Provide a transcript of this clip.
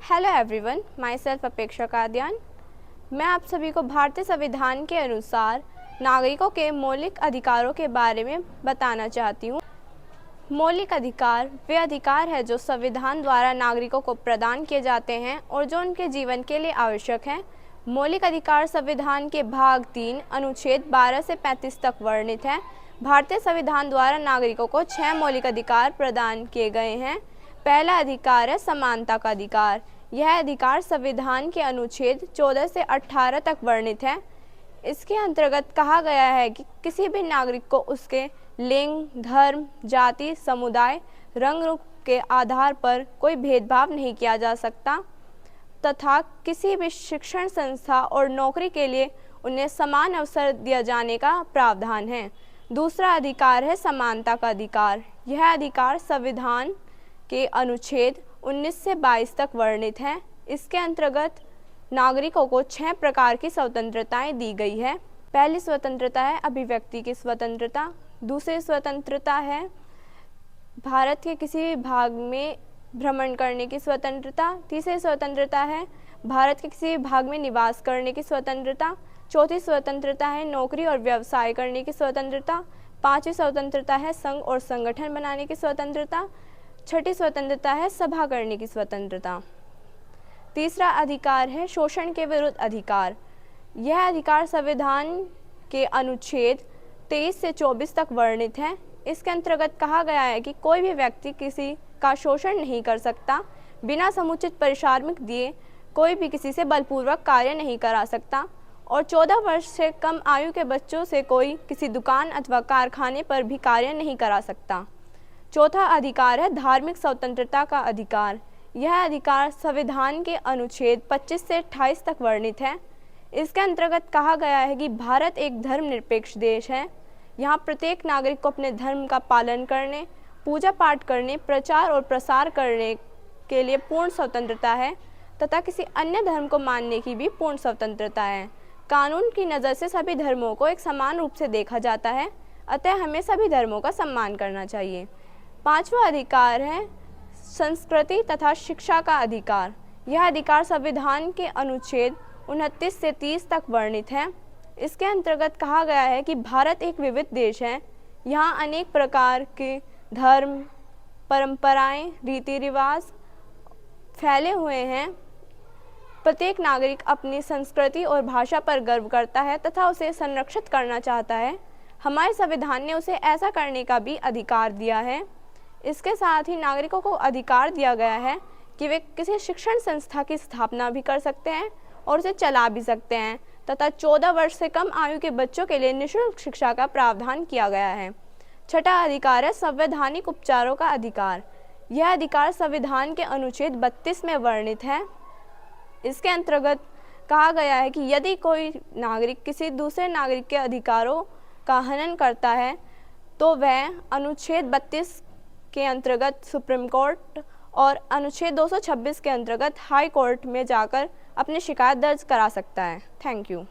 Hello everyone, my self अपेक्षा कादियान। मैं आप सभी को भारतीय संविधान के अनुसार नागरिकों के मौलिक अधिकारों के बारे में बताना चाहती हूँ। मौलिक अधिकार वे अधिकार है जो संविधान द्वारा नागरिकों को प्रदान किए जाते हैं और जो उनके जीवन के लिए आवश्यक हैं। मौलिक अधिकार संविधान के भाग 3 अनुच्छेद 12 से 35 तक वर्णित है। भारतीय संविधान द्वारा नागरिकों को 6 मौलिक अधिकार प्रदान किए गए हैं। पहला अधिकार है समानता का अधिकार। यह अधिकार संविधान के अनुच्छेद 14 से 18 तक वर्णित है। इसके अंतर्गत कहा गया है कि किसी भी नागरिक को उसके लिंग, धर्म, जाति, समुदाय, रंग रूप के आधार पर कोई भेदभाव नहीं किया जा सकता तथा किसी भी शिक्षण संस्था और नौकरी के लिए उन्हें समान अवसर दिया जाने का प्रावधान है। दूसरा अधिकार है समानता का अधिकार। यह अधिकार संविधान के अनुच्छेद 19 से 22 तक वर्णित है। इसके अंतर्गत नागरिकों को 6 प्रकार की स्वतंत्रताएं दी गई है। पहली स्वतंत्रता है अभिव्यक्ति की स्वतंत्रता। दूसरी स्वतंत्रता है भारत के किसी भी भाग में भ्रमण करने की स्वतंत्रता। तीसरी स्वतंत्रता है भारत के किसी भी भाग में निवास करने की स्वतंत्रता। चौथी स्वतंत्रता है नौकरी और व्यवसाय करने की स्वतंत्रता। पांचवी स्वतंत्रता है संघ और संगठन बनाने की स्वतंत्रता। छठी स्वतंत्रता है सभा करने की स्वतंत्रता। तीसरा अधिकार है शोषण के विरुद्ध अधिकार। यह अधिकार संविधान के अनुच्छेद 23 से 24 तक वर्णित है। इसके अंतर्गत कहा गया है कि कोई भी व्यक्ति किसी का शोषण नहीं कर सकता। बिना समुचित पारिश्रमिक दिए कोई भी किसी से बलपूर्वक कार्य नहीं करा सकता और 14 वर्ष से कम आयु के बच्चों से कोई किसी दुकान अथवा कारखाने पर भी कार्य नहीं करा सकता। चौथा अधिकार है धार्मिक स्वतंत्रता का अधिकार। यह अधिकार संविधान के अनुच्छेद 25 से 28 तक वर्णित है। इसके अंतर्गत कहा गया है कि भारत एक धर्मनिरपेक्ष देश है। यहाँ प्रत्येक नागरिक को अपने धर्म का पालन करने, पूजा पाठ करने, प्रचार और प्रसार करने के लिए पूर्ण स्वतंत्रता है तथा किसी अन्य धर्म को मानने की भी पूर्ण स्वतंत्रता है। कानून की नज़र से सभी धर्मों को एक समान रूप से देखा जाता है, अतः हमें सभी धर्मों का सम्मान करना चाहिए। पांचवा अधिकार है संस्कृति तथा शिक्षा का अधिकार। यह अधिकार संविधान के अनुच्छेद 29 से 30 तक वर्णित है। इसके अंतर्गत कहा गया है कि भारत एक विविध देश है। यहाँ अनेक प्रकार के धर्म, परंपराएं, रीति रिवाज फैले हुए हैं। प्रत्येक नागरिक अपनी संस्कृति और भाषा पर गर्व करता है तथा उसे संरक्षित करना चाहता है। हमारे संविधान ने उसे ऐसा करने का भी अधिकार दिया है। इसके साथ ही नागरिकों को अधिकार दिया गया है कि वे किसी शिक्षण संस्था की स्थापना भी कर सकते हैं और उसे चला भी सकते हैं तथा 14 वर्ष से कम आयु के बच्चों के लिए निःशुल्क शिक्षा का प्रावधान किया गया है। छठा अधिकार है संवैधानिक उपचारों का अधिकार। यह अधिकार संविधान के अनुच्छेद 32 में वर्णित है। इसके अंतर्गत कहा गया है कि यदि कोई नागरिक किसी दूसरे नागरिक के अधिकारों का हनन करता है तो वह अनुच्छेद 32 के अंतर्गत सुप्रीम कोर्ट और अनुच्छेद 226 के अंतर्गत हाई कोर्ट में जाकर अपनी शिकायत दर्ज करा सकता है। Thank you.